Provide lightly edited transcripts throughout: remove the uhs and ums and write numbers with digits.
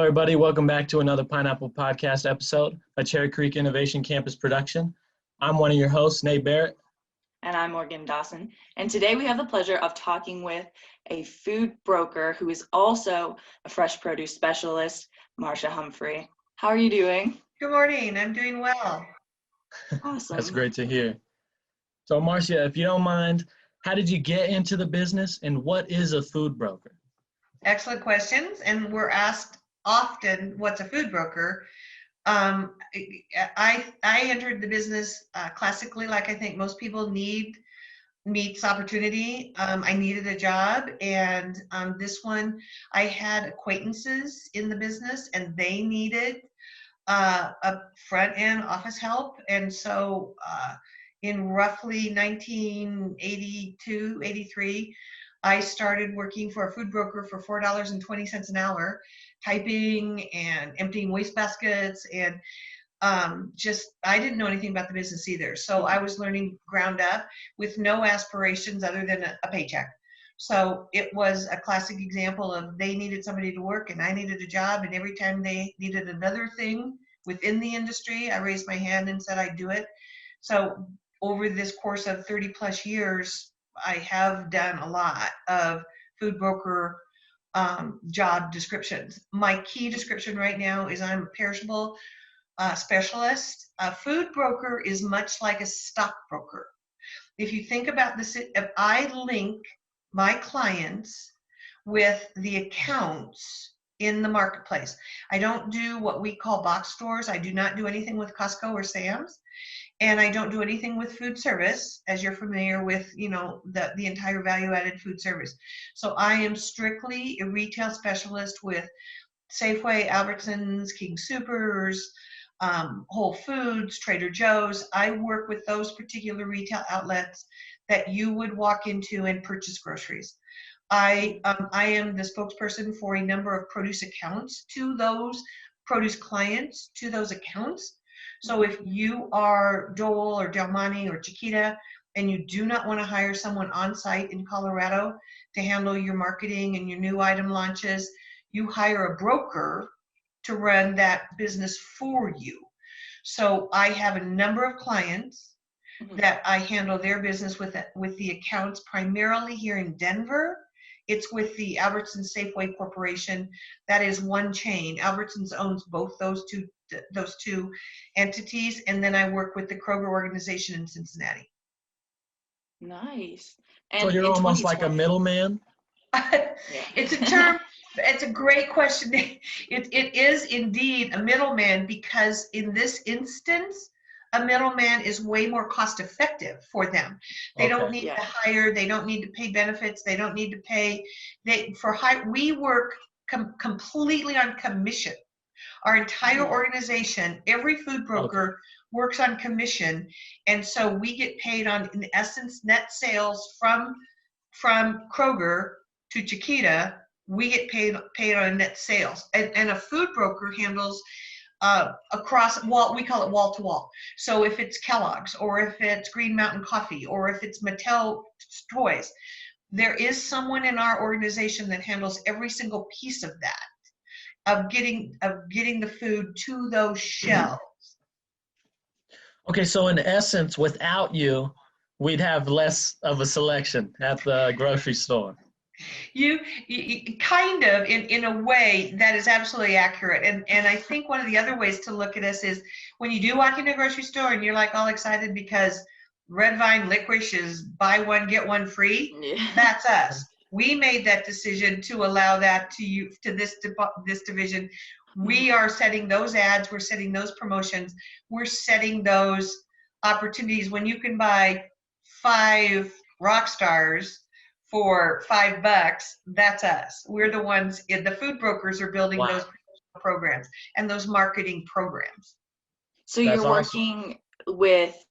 everybody. Welcome back to another Pineapple Podcast episode, a Cherry Creek Innovation Campus production. I'm one of your hosts, Nate Barrett. And I'm Morgan Dawson. And today we have the pleasure of talking with a food broker who is also a fresh produce specialist, Marcia Humphrey. How are you doing? Good morning. I'm doing well. Awesome. That's great to hear. So, Marcia, if you don't mind, how did you get into the business and what is a food broker? Excellent questions. And we're asked often, what's a food broker? I entered the business classically, like I think most people meets opportunity. I needed a job, and this one, I had acquaintances in the business, and they needed a front end office help. And so in roughly 1982, 83, I started working for a food broker for $4.20 an hour, typing and emptying waste baskets, and I didn't know anything about the business either. So I was learning ground up with no aspirations other than a paycheck. So it was a classic example of they needed somebody to work and I needed a job, and every time they needed another thing within the industry, I raised my hand and said I'd do it. So over this course of 30 plus years, I have done a lot of food broker job descriptions. My key description right now is I'm a perishable specialist. A food broker is much like a stockbroker. If you think about this, if I link my clients with the accounts in the marketplace, I don't do what we call box stores. I do not do anything with Costco or Sam's. And I don't do anything with food service, as you're familiar with, the entire value-added food service. So I am strictly a retail specialist with Safeway, Albertsons, King Soopers, Whole Foods, Trader Joe's. I work with those particular retail outlets that you would walk into and purchase groceries. I am the spokesperson for a number of produce accounts to those produce clients, to those accounts. So if you are Dole or Del Monte or Chiquita and you do not want to hire someone on site in Colorado to handle your marketing and your new item launches, you hire a broker to run that business for you. So I have a number of clients that I handle their business with the accounts primarily here in Denver. It's with the Albertsons Safeway Corporation. That is one chain. Albertsons owns both those two entities, and then I work with the Kroger organization in Cincinnati. Nice. And so you're almost like a middleman? It's a term. It's a great question. It is indeed a middleman, because in this instance, a middleman is way more cost effective for them. They don't need to hire. They don't need to pay benefits. They don't need to pay. We work completely on commission. Our entire organization, every food broker works on commission, and so we get paid on, in essence, net sales from Kroger to Chiquita. We get paid on net sales, and a food broker handles across we call it wall to wall. So if it's Kellogg's, or if it's Green Mountain Coffee, or if it's Mattel Toys, there is someone in our organization that handles every single piece of that, of getting the food to those shelves. Okay, so in essence, without you, we'd have less of a selection at the grocery store. You kind of, in a way, that is absolutely accurate. And I think one of the other ways to look at us is when you do walk into a grocery store and you're like all excited because Red Vine licorice is buy one, get one free. Yeah. That's us. We made that decision to allow that to this division. We are setting those ads. We're setting those promotions. We're setting those opportunities. When you can buy 5 rock stars for $5, that's us. We're the ones. The food brokers are building those programs and those marketing programs. So you're working with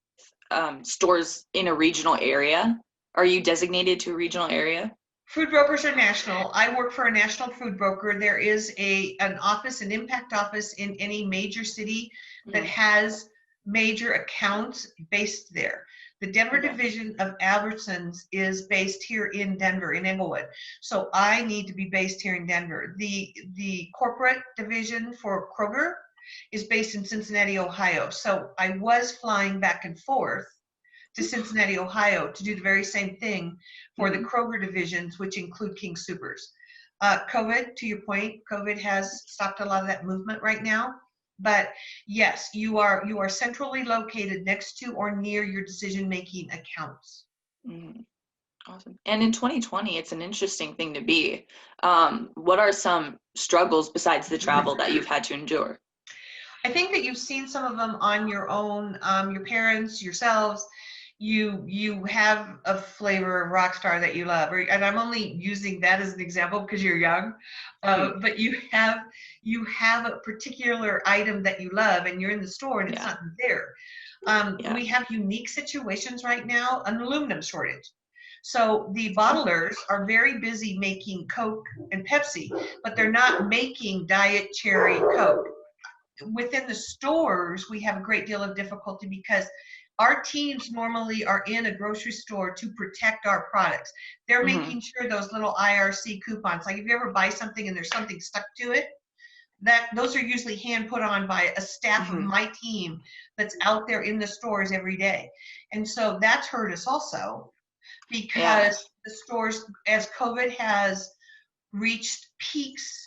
stores in a regional area. Are you designated to a regional area? Food brokers are national. I work for a national food broker. There is an office, an impact office in any major city that has major accounts based there. The Denver Okay. division of Albertsons is based here in Denver, in Englewood. So I need to be based here in Denver. The corporate division for Kroger is based in Cincinnati, Ohio. So I was flying back and forth to Cincinnati, Ohio to do the very same thing for the Kroger divisions, which include King Soopers. COVID, to your point, COVID has stopped a lot of that movement right now. But yes, you are centrally located next to or near your decision-making accounts. Mm-hmm. Awesome. And in 2020, it's an interesting thing to be. What are some struggles besides the travel that you've had to endure? I think that you've seen some of them on your own, your parents, yourselves. You have a flavor of rock star that you love, and I'm only using that as an example because you're young, but you have a particular item that you love, and you're in the store and it's not there. We have unique situations right now, an aluminum shortage. So the bottlers are very busy making Coke and Pepsi, but they're not making Diet Cherry Coke. Within the stores, we have a great deal of difficulty because our teams normally are in a grocery store to protect our products. They're making sure those little IRC coupons, like if you ever buy something and there's something stuck to it, those are usually hand put on by a staff of my team that's out there in the stores every day. And so that's hurt us also because the stores, as COVID has reached peaks,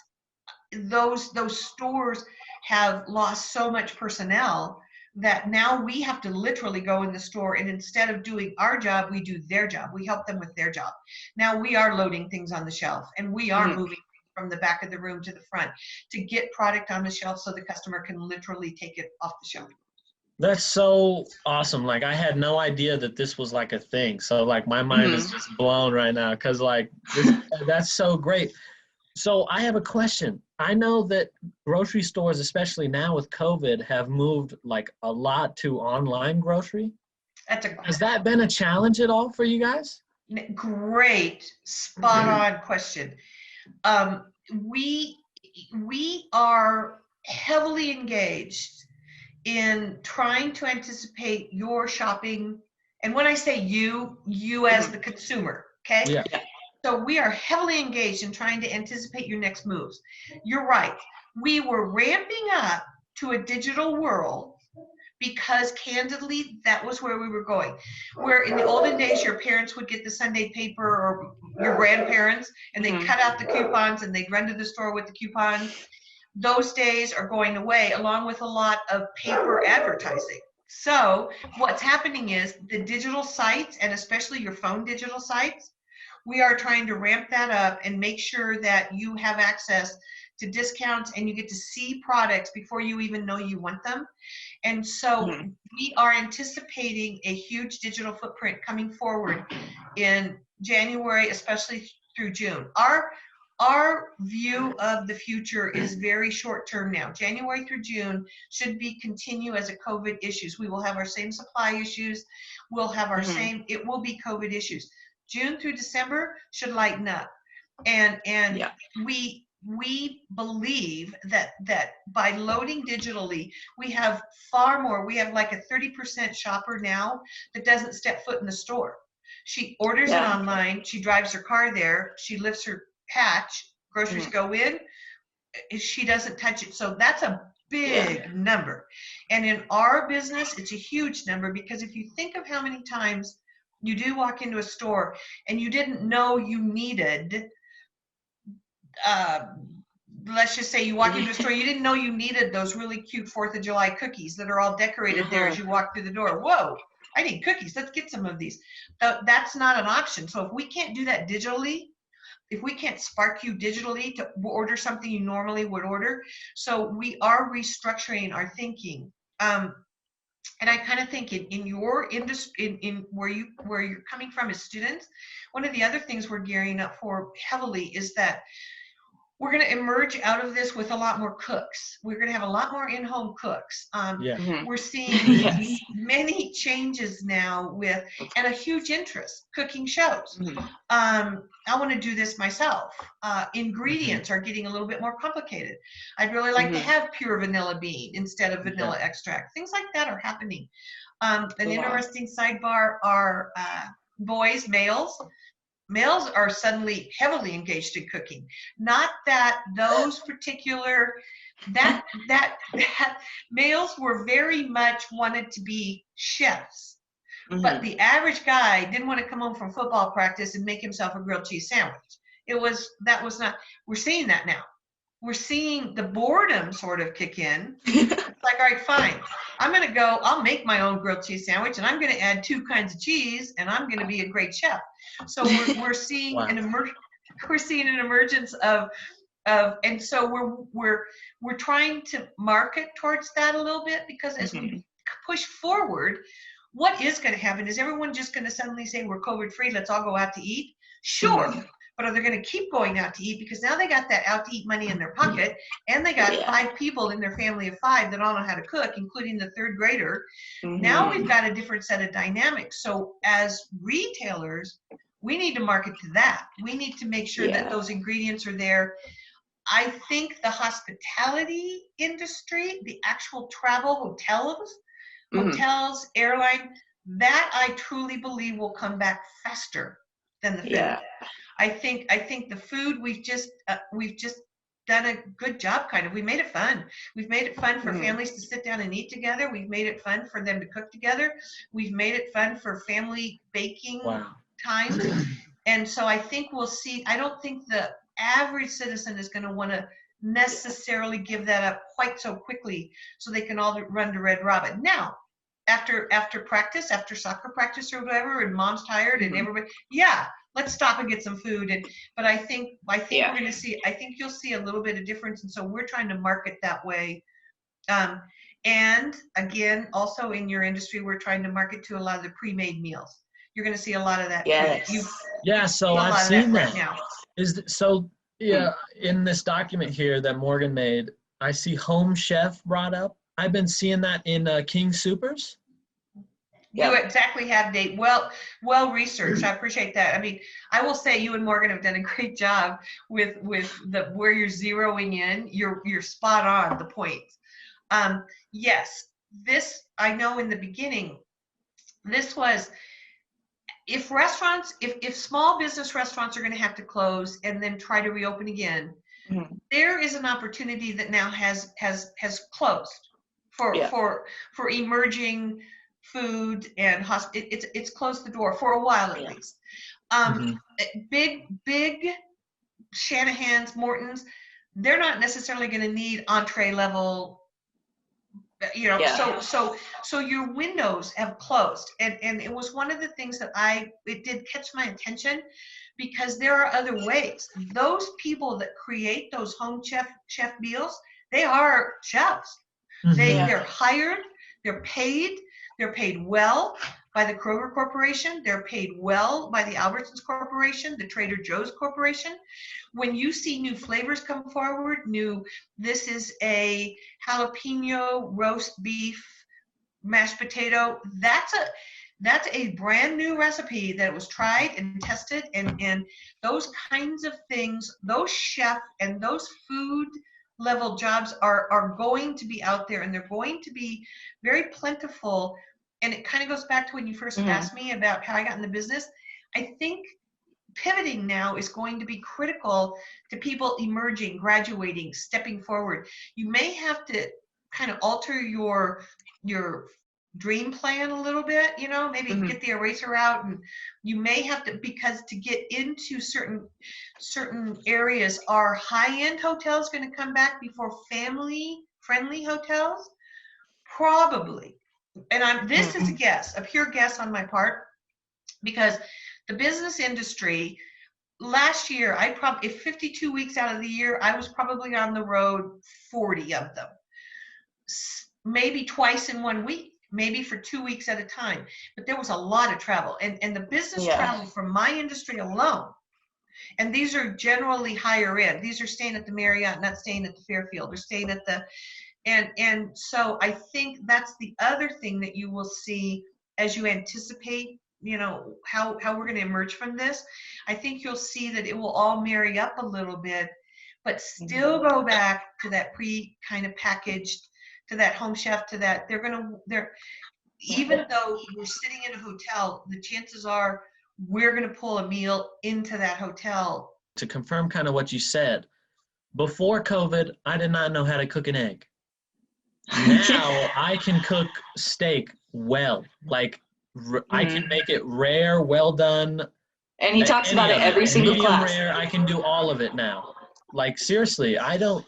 those stores have lost so much personnel that now we have to literally go in the store, and instead of doing our job, we do their job. We help them with their job. Now we are loading things on the shelf, and we are moving from the back of the room to the front to get product on the shelf so the customer can literally take it off the shelf. That's so awesome. Like, I had no idea that this was like a thing. So like my mind is just blown right now because like that's so great. So I have a question. I know that grocery stores, especially now with COVID, have moved like a lot to online grocery. Has that been a challenge at all for you guys? Great, spot on question. We are heavily engaged in trying to anticipate your shopping. And when I say you as the consumer, okay? Yeah. So we are heavily engaged in trying to anticipate your next moves. You're right. We were ramping up to a digital world because candidly, that was where we were going. Where in the olden days, your parents would get the Sunday paper, or your grandparents, and they'd cut out the coupons and they'd run to the store with the coupons. Those days are going away, along with a lot of paper advertising. So what's happening is the digital sites, and especially your phone digital sites, we are trying to ramp that up and make sure that you have access to discounts and you get to see products before you even know you want them. And so we are anticipating a huge digital footprint coming forward in January, especially through June. Our view of the future is very short term now. January through June should continue as a COVID issues. We will have our same supply issues. We'll have our same, it will be COVID issues. June through December should lighten up. And we believe that by loading digitally, we have far more. We have like a 30% shopper now that doesn't step foot in the store. She orders it online. She drives her car there. She lifts her hatch. Groceries go in. She doesn't touch it. So that's a big number. And in our business, it's a huge number, because if you think of how many times you do walk into a store and you didn't know you needed, let's just say you walk into a store, you didn't know you needed those really cute 4th of July cookies that are all decorated there as you walk through the door. Whoa, I need cookies. Let's get some of these. That's not an option. So if we can't do that digitally, if we can't spark you digitally to order something you normally would order, so we are restructuring our thinking. And I kind of think in your industry, in where you're coming from as students, one of the other things we're gearing up for heavily is that we're going to emerge out of this with a lot more cooks. We're going to have a lot more in-home cooks. We're seeing many changes now and a huge interest, cooking shows. I want to do this myself. Ingredients are getting a little bit more complicated. I'd really like to have pure vanilla bean instead of vanilla extract. Things like that are happening. An interesting sidebar are boys, males. Males are suddenly heavily engaged in cooking. Not that those particular, that males were very much wanted to be chefs. But the average guy didn't want to come home from football practice and make himself a grilled cheese sandwich. That was not, we're seeing that now. We're seeing the boredom sort of kick in. It's like, all right, fine. I'm going to go, I'll make my own grilled cheese sandwich and I'm going to add 2 kinds of cheese and I'm going to be a great chef. So we're seeing Wow. we're seeing an emergence of and so we're trying to market towards that a little bit, because as we push forward, what is going to happen is everyone just going to suddenly say we're COVID free, let's all go out to eat. Sure. But are they going to keep going out to eat? Because now they got that out to eat money in their pocket, and they got 5 people in their family of 5 that all know how to cook, including the 3rd grader. Now we've got a different set of dynamics. So as retailers, we need to market to that. We need to make sure that those ingredients are there. I think the hospitality industry, the actual travel, hotels, airline, that I truly believe will come back faster than the food. I think the food, we've just done a good job, kind of. We made it fun. We've made it fun for families to sit down and eat together. We've made it fun for them to cook together. We've made it fun for family baking times. And so I think we'll see. I don't think the average citizen is going to want to necessarily give that up quite so quickly, so they can all run to Red Robin. Now, after practice, after soccer practice or whatever, and mom's tired and everybody, let's stop and get some food. But I think we're going to see, I think you'll see a little bit of difference. And so we're trying to market that way. And again, also in your industry, we're trying to market to a lot of the pre-made meals. You're going to see a lot of that. So I've seen that. Right now. In this document here that Morgan made, I see home chef brought up. I've been seeing that in King Supers. You exactly have, Dave. Well researched. I appreciate that. I mean, I will say you and Morgan have done a great job with the where you're zeroing in. You're spot on the point. Yes, this, I know in the beginning, this was, if restaurants, if small business restaurants are going to have to close and then try to reopen again, there is an opportunity that now has closed for emerging food and it's closed the door for a while at least. Big Shanahan's, Morton's, they're not necessarily going to need entree level, so your windows have closed, and it was one of the things that it did catch my attention, because there are other ways. Those people that create those home chef meals, they are chefs. They're hired, they're paid well by the Kroger Corporation, they're paid well by the Albertsons Corporation, the Trader Joe's Corporation. When you see new flavors come forward, this is a jalapeno roast beef mashed potato, that's a brand new recipe that was tried and tested, and those kinds of things, those chef and those food level jobs are going to be out there, and they're going to be very plentiful. And it kind of goes back to when you first asked me about how I got in the business. I think pivoting now is going to be critical to people emerging, graduating, stepping forward. You may have to kind of alter your dream plan a little bit, maybe get the eraser out, and you may have to, because to get into certain areas, are high-end hotels going to come back before family-friendly hotels? Probably. And this is a guess, a pure guess on my part, because the business industry last year, if 52 weeks out of the year, I was probably on the road 40 of them, maybe twice in 1 week, maybe for 2 weeks at a time. But there was a lot of travel, and the business travel from my industry alone, and these are generally higher end. These are staying at the Marriott, not staying at the Fairfield, or staying at the, and so I think that's the other thing that you will see as you anticipate, how we're going to emerge from this. I think you'll see that it will all marry up a little bit, but still go back to that kind of packaged, to that home chef, to that even though we're sitting in a hotel, the chances are we're going to pull a meal into that hotel. To confirm kind of what you said, before COVID, I did not know how to cook an egg. Now I can cook steak well. Like I can make it rare, well done. And he talks about it every single medium class. rare, I can do all of it now. Like seriously, I don't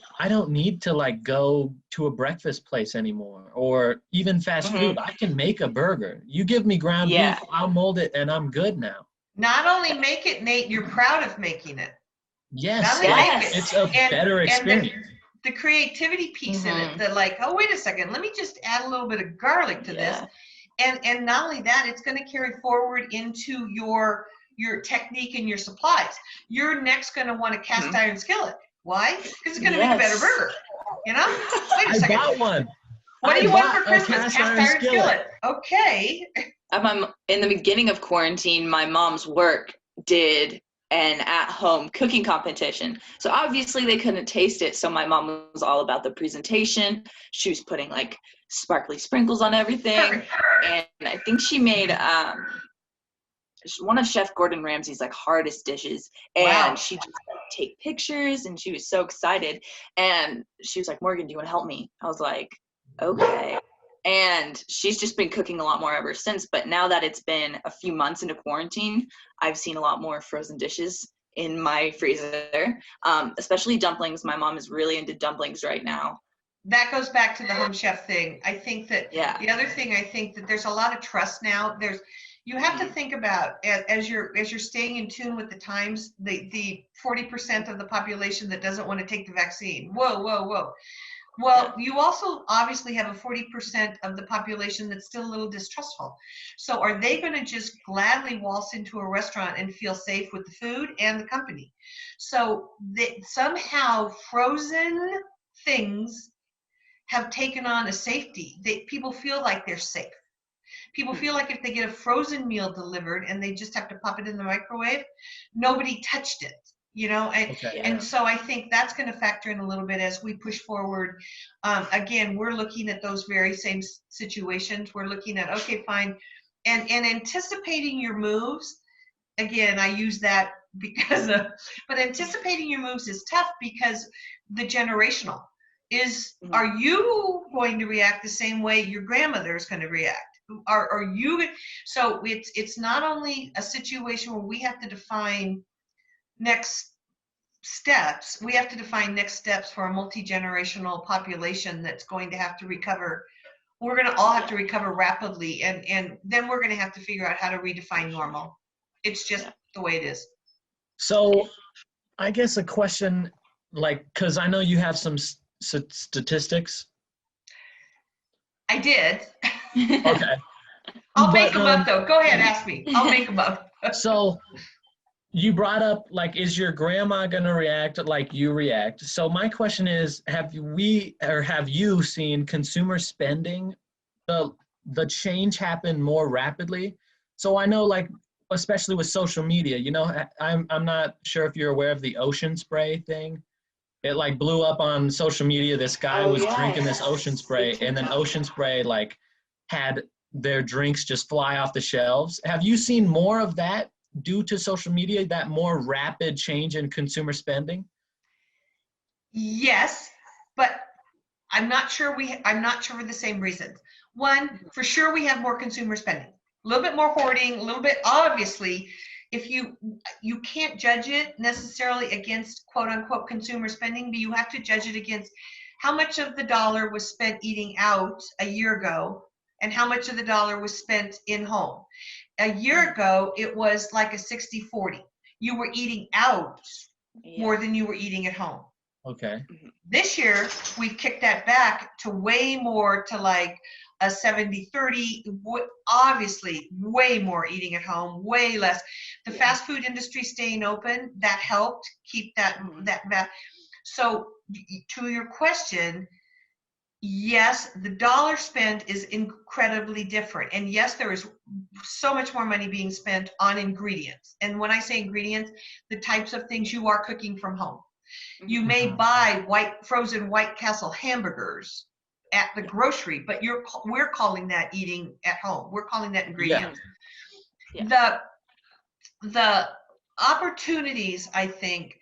need to like go to a breakfast place anymore or even fast food. I can make a burger. You give me ground beef, I'll mold it and I'm good now. Not only make it, Nate, you're proud of making it. Yes, it's a and, better experience. And the creativity piece in it, that like, oh, wait a second, let me just add a little bit of garlic to this. And not only that, it's going to carry forward into your technique and your supplies. You're next going to want a cast iron skillet. Why? Because it's going to make a better burger. You know? Wait a second. I bought one. What do you want for Christmas? Cast iron skillet. Okay. In the beginning of quarantine, my mom's work did an at-home cooking competition. So obviously they couldn't taste it. So my mom was all about the presentation. She was putting like sparkly sprinkles on everything. And I think she made one of Chef Gordon Ramsay's like hardest dishes. And she just take pictures and she was so excited. And she was like, Morgan, do you want to help me? I was like, okay. And she's just been cooking a lot more ever since. But now that it's been a few months into quarantine, I've seen a lot more frozen dishes in my freezer, especially dumplings. My mom is really into dumplings right now. That goes back to the home chef thing. I think that the other thing, I think that there's a lot of trust now. You have to think about as you're staying in tune with the times, the 40% of the population that doesn't want to take the vaccine. Whoa. Well, you also obviously have a 40% of the population that's still a little distrustful. So are they going to just gladly waltz into a restaurant and feel safe with the food and the company? So somehow frozen things have taken on a safety. People feel like they're safe. People feel like if they get a frozen meal delivered and they just have to pop it in the microwave, nobody touched it. You know, and so I think that's going to factor in a little bit as we push forward. Again, we're looking at those very same situations. We're looking at, okay, fine. And anticipating your moves, again, I use that but anticipating your moves is tough because the generational are you going to react the same way your grandmother is going to react? Are you, so it's not only a situation where we have to define next steps. We have to define next steps for a multi-generational population that's going to have to recover. We're going to all have to recover rapidly, and then we're going to have to figure out how to redefine normal. It's just the way it is. So I guess a question, like, because I know you have some statistics. I did. Okay. I'll make them up, though. Go ahead, ask me. I'll make them up. So you brought up, like, is your grandma going to react like you react? So my question is, have you seen consumer spending, the change happen more rapidly? So I know, like, especially with social media, you know, I'm not sure if you're aware of the ocean spray thing. It, like, blew up on social media. This guy was drinking this ocean spray, and then ocean spray, like, had their drinks just fly off the shelves. Have you seen more of that due to social media, that more rapid change in consumer spending? Yes, but I'm not sure for the same reasons. One, for sure we have more consumer spending, a little bit more hoarding, a little bit, obviously, if you can't judge it necessarily against quote unquote consumer spending, but you have to judge it against how much of the dollar was spent eating out a year ago and how much of the dollar was spent in home. A year ago, it was like a 60-40. You were eating out more than you were eating at home. Okay. This year, we've kicked that back to way more to like a 70-30, obviously way more eating at home, way less. The fast food industry staying open, that helped keep that. So to your question, yes, the dollar spent is incredibly different. And yes, there is so much more money being spent on ingredients. And when I say ingredients, the types of things you are cooking from home. You may buy frozen White Castle hamburgers at the grocery, but we're calling that eating at home. We're calling that ingredients. Yeah. The opportunities, I think,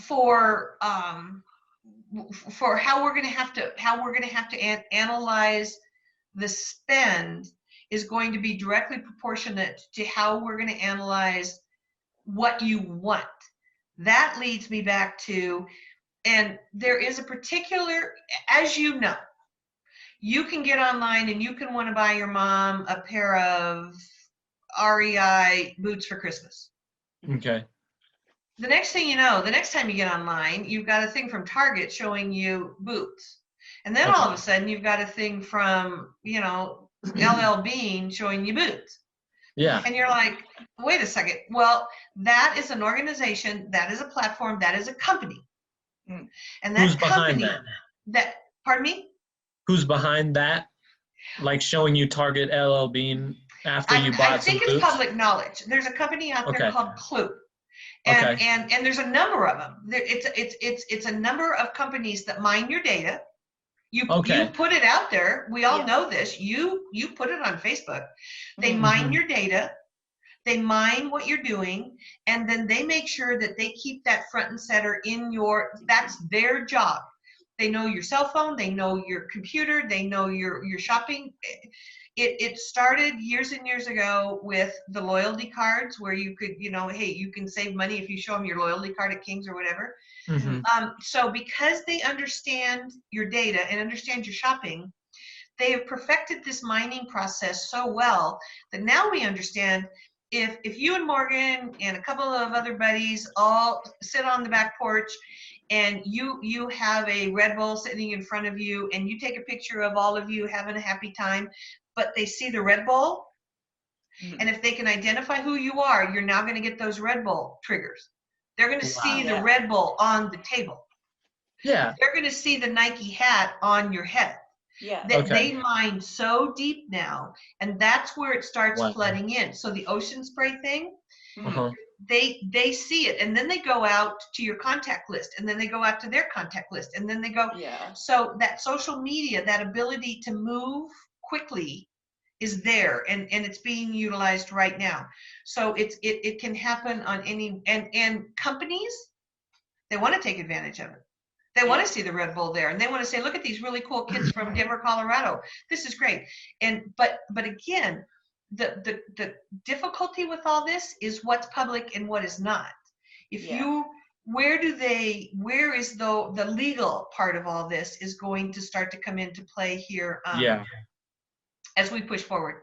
for how we're going to have to analyze the spend is going to be directly proportionate to how we're going to analyze what you want. That leads me back to, and there is a particular, as you know, you can get online and you can want to buy your mom a pair of REI boots for Christmas. Okay. The next thing you know, the next time you get online, you've got a thing from Target showing you boots. And then all of a sudden you've got a thing from, LL Bean showing you boots. Yeah. And you're like, wait a second. Well, that is an organization, that is a platform, that is a company. And that Who's behind company, pardon me? Who's behind that? Like showing you Target LL Bean after you bought some boots? I think it's public knowledge. There's a company out there called Clue. And there's a number of them. It's a number of companies that mine your data. You put it out there. We all know this. You put it on Facebook. They mine your data. They mine what you're doing, and then they make sure that they keep that front and center that's their job. They know your cell phone, they know your computer, they know your shopping. It started years and years ago with the loyalty cards where you could, hey, you can save money if you show them your loyalty card at King's or whatever. So because they understand your data and understand your shopping, they have perfected this mining process so well that now we understand if you and Morgan and a couple of other buddies all sit on the back porch and you have a Red Bull sitting in front of you and you take a picture of all of you having a happy time, but they see the Red Bull, and if they can identify who you are, you're now going to get those Red Bull triggers. They're going to see the Red Bull on the table. Yeah. They're going to see the Nike hat on your head. Yeah. They mine so deep now, and that's where it starts flooding in. So the ocean spray thing, they see it, and then they go out to your contact list, and then they go out to their contact list, and then they go. Yeah. So that social media, that ability to move quickly is there, and it's being utilized right now. So it can happen on any, and companies, they want to take advantage of it. They want to see the Red Bull there, and they want to say, look at these really cool kids from Denver, Colorado. This is great. But again, the difficulty with all this is what's public and what is not. Where is the legal part of all this is going to start to come into play here as we push forward.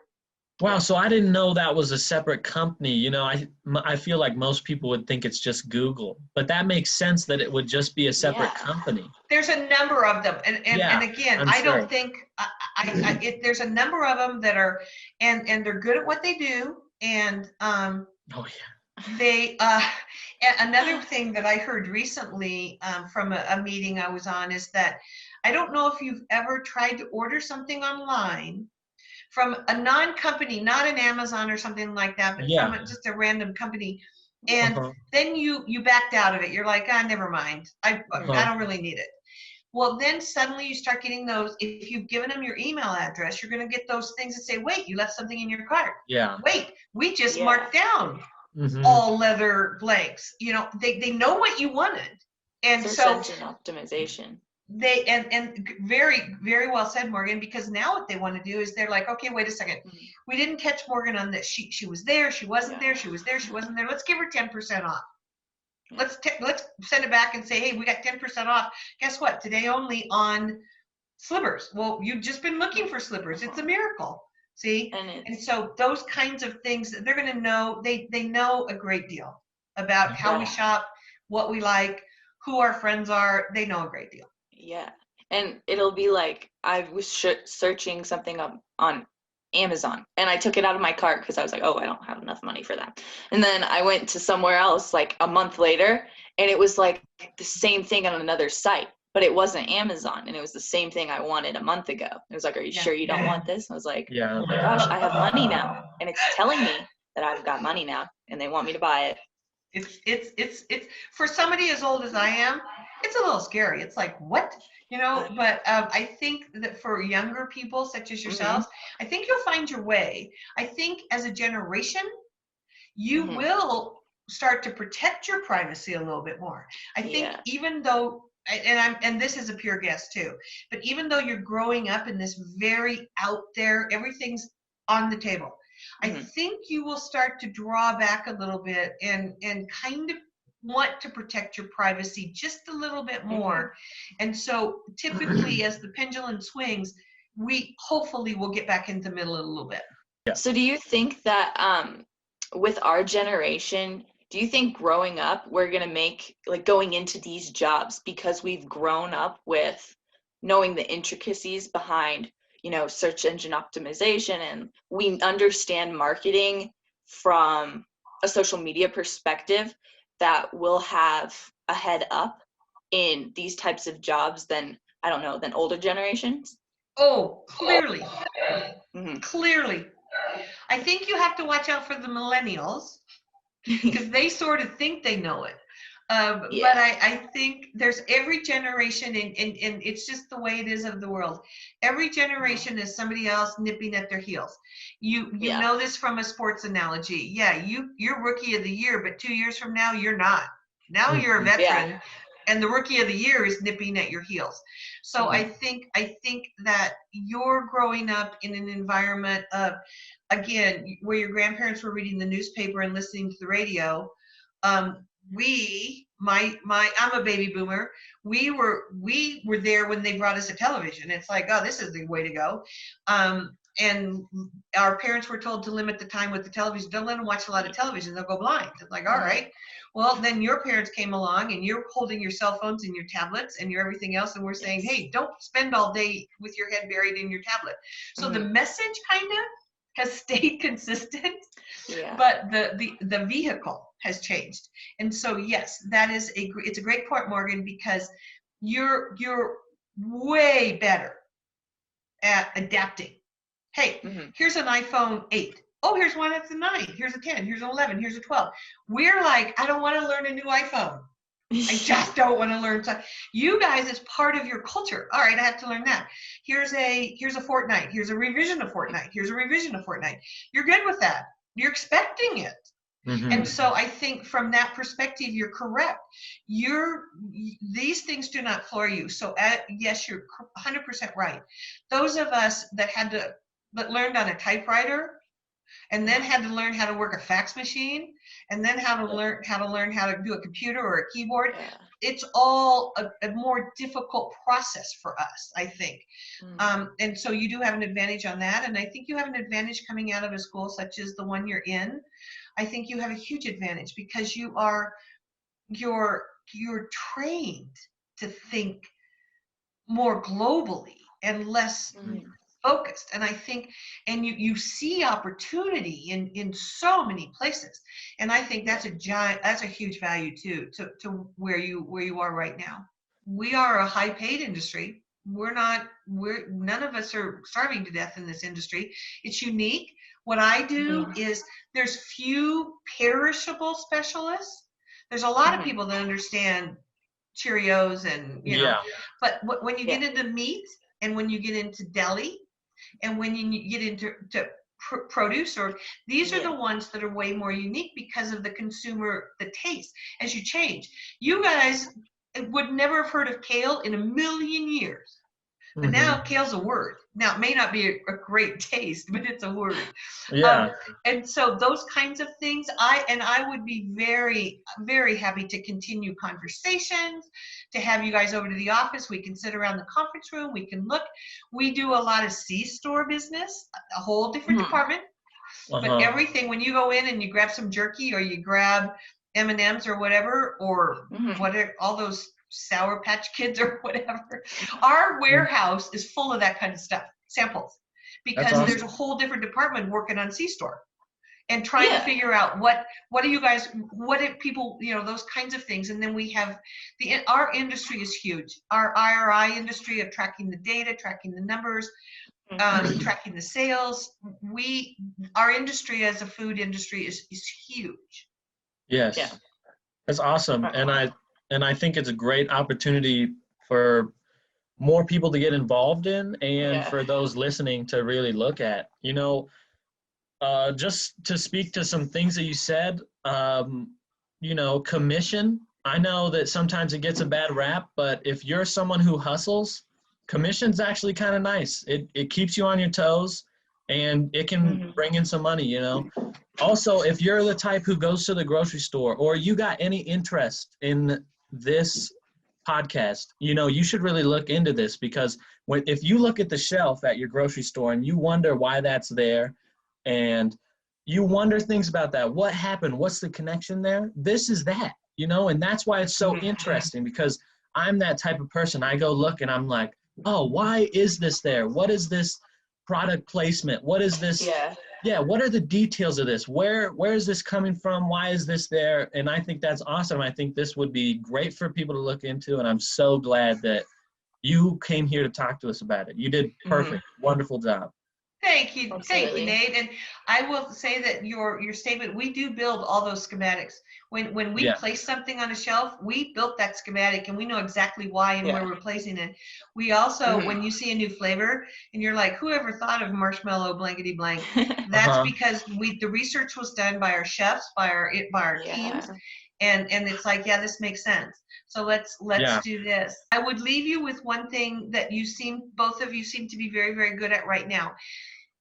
Wow, so I didn't know that was a separate company. I feel like most people would think it's just Google, but that makes sense that it would just be a separate company. There's a number of them, and again, I don't think there's a number of them that are, and they're good at what they do, and they another thing that I heard recently from a meeting I was on is that I don't know if you've ever tried to order something online from a non-company, not an Amazon or something like that, but from just a random company. And then you backed out of it. You're like, never mind. I don't really need it. Well, then suddenly you start getting those. If you've given them your email address, you're going to get those things that say, wait, you left something in your cart. Yeah. Wait, we just marked down all leather blanks. They know what you wanted. And search engine optimization. They and very, very well said, Morgan, because now what they want to do is they're like, okay, wait a second. We didn't catch Morgan on this. She was there, she wasn't there, she was there, she wasn't there. Let's give her 10% off. Let's send it back and say, hey, we got 10% off. Guess what? Today only on slippers. Well, you've just been looking for slippers. It's a miracle. See? And so those kinds of things, they're going to know, they know a great deal about how we shop, what we like, who our friends are. They know a great deal. Yeah. And it'll be like, I was searching something on Amazon, and I took it out of my cart because I was like, oh, I don't have enough money for that. And then I went to somewhere else like a month later, and it was like the same thing on another site, but it wasn't Amazon, and it was the same thing I wanted a month ago. It was like, are you sure you don't want this? I was like, oh my gosh, I have money now, and it's telling me that I've got money now, and they want me to buy it. It's for somebody as old as I am, it's a little scary. It's like, what? But I think that for younger people such as yourselves, I think you'll find your way. I think as a generation, you will start to protect your privacy a little bit more. I think even though, and this is a pure guess too, but even though you're growing up in this very out there, everything's on the table, I think you will start to draw back a little bit and kind of want to protect your privacy just a little bit more. And so typically as the pendulum swings, we hopefully will get back into the middle a little bit. Yeah. So do you think that with our generation, do you think growing up, we're going to make, like, going into these jobs because we've grown up with knowing the intricacies behind, search engine optimization, and we understand marketing from a social media perspective, that we'll have a head up in these types of jobs than older generations? Oh, clearly. Clearly. I think you have to watch out for the millennials because they sort of think they know it. But I think there's every generation, and it's just the way it is of the world. Every generation is somebody else nipping at their heels. You know this from a sports analogy. Yeah, you're rookie of the year, but 2 years from now, you're not. Now you're a veteran, and the rookie of the year is nipping at your heels. So I think that you're growing up in an environment of, again, where your grandparents were reading the newspaper and listening to the radio. I'm a baby boomer. We were there when they brought us a television. It's like, oh, this is the way to go. And our parents were told to limit the time with the television. Don't let them watch a lot of television. They'll go blind. It's like, all right. Well, then your parents came along and you're holding your cell phones and your tablets and your everything else. And we're saying, hey, don't spend all day with your head buried in your tablet. So the message kind of has stayed consistent, but the vehicle has changed. And so, yes, it's a great point, Morgan, because you're way better at adapting. Hey, here's an iPhone 8. Oh, here's one that's a 9. Here's a 10. Here's an 11. Here's a 12. We're like, I don't want to learn a new iPhone. I just don't want to learn. You guys, it's part of your culture. All right, I have to learn that. Here's a Fortnite. Here's a revision of Fortnite. Here's a revision of Fortnite. You're good with that. You're expecting it. And so I think from that perspective, you're correct. These things do not floor you. So yes, you're 100% right. Those of us that learned on a typewriter, and then had to learn how to work a fax machine, and then how to learn how to do a computer or a keyboard. It's all a more difficult process for us, I think. And so you do have an advantage on that. And I think you have an advantage coming out of a school such as the one you're in. I think you have a huge advantage because you're trained to think more globally and less focused. And I think, and you see opportunity in so many places. And I think that's a huge value too, to where you are right now. We are a high paid industry. None of us are starving to death in this industry. It's unique. What I do is there's few perishable specialists. There's a lot of people that understand Cheerios and, but when you get into meat and when you get into deli and when you get into produce, or these are the ones that are way more unique because of the taste as you change. You guys would never have heard of kale in a million years. But now kale's a word. Now it may not be a great taste, but it's a word. And so those kinds of things, I would be very, very happy to continue conversations, to have you guys over to the office. We can sit around the conference room. We can look. We do a lot of C-store business, a whole different department. But everything, when you go in and you grab some jerky or you grab M&Ms or whatever, or whatever, all those Sour Patch Kids or whatever, our warehouse is full of that kind of stuff, samples, because there's a whole different department working on C-store and trying to figure out what do you guys, what do people, those kinds of things. And then we have our industry is huge. Our IRI industry of tracking the data, tracking the numbers, tracking the sales. Our industry as a food industry is huge. Yes. That's awesome. And I think it's a great opportunity for more people to get involved in, and for those listening to really look at, just to speak to some things that you said, commission. I know that sometimes it gets a bad rap, but if you're someone who hustles, commission's actually kind of nice. It keeps you on your toes, and it can bring in some money, Also, if you're the type who goes to the grocery store, or you got any interest in this podcast, you should really look into this, because if you look at the shelf at your grocery store and you wonder why that's there, and you wonder things about that, what happened, what's the connection there, this is that, and that's why it's so interesting, because I'm that type of person. I go look and I'm like, oh, why is this there? What is this product placement? What is this? What are the details of this? Where is this coming from? Why is this there? And I think that's awesome. I think this would be great for people to look into, and I'm so glad that you came here to talk to us about it. You did perfect. Wonderful job. Thank you. Absolutely. Thank you, Nate. And I will say that your statement, we do build all those schematics. When we place something on a shelf, we built that schematic, and we know exactly why and where we're placing it. We also, when you see a new flavor and you're like, whoever thought of marshmallow blankety blank, that's because the research was done by our chefs, by our teams. And it's like, this makes sense. So let's do this. I would leave you with one thing that both of you seem to be very, very good at right now.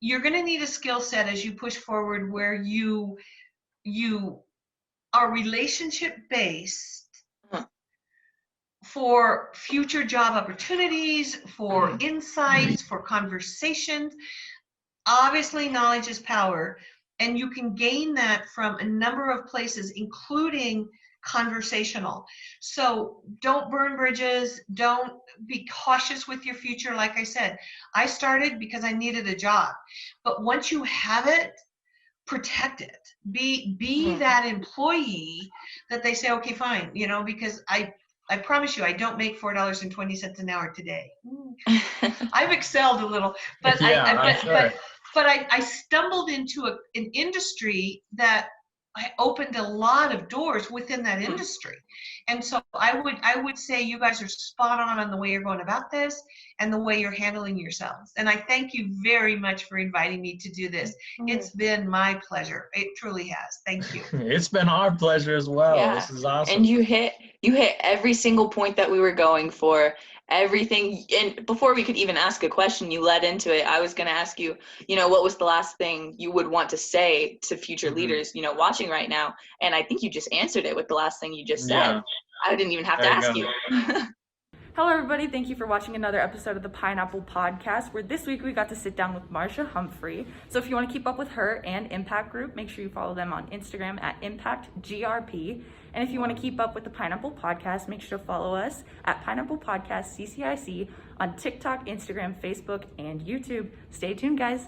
You're going to need a skill set as you push forward, where you are relationship based for future job opportunities, for insights, for conversations. Obviously, knowledge is power, and you can gain that from a number of places, including conversational. So don't burn bridges. Don't be cautious with your future. Like I said, I started because I needed a job, but once you have it, protect it. Be that employee that they say, okay, fine, because I promise you, I don't make $4.20 an hour today. I've excelled a little, but I stumbled into an industry that I opened a lot of doors within that industry. And so I would say you guys are spot on the way you're going about this and the way you're handling yourselves. And I thank you very much for inviting me to do this. It's been my pleasure. It truly has. Thank you. It's been our pleasure as well. This is awesome. And you hit every single point that we were going for. Everything. And before we could even ask a question, you led into it. I was going to ask you, what was the last thing you would want to say to future leaders, watching right now? And I think you just answered it with the last thing you just said. I didn't even have to ask you. Hello, everybody. Thank you for watching another episode of the Pineapple Podcast, where this week we got to sit down with Marcia Humphrey. So if you want to keep up with her and Impact Group, make sure you follow them on Instagram at ImpactGRP. And if you want to keep up with the Pineapple Podcast, make sure to follow us at Pineapple Podcast CCIC on TikTok, Instagram, Facebook, and YouTube. Stay tuned, guys.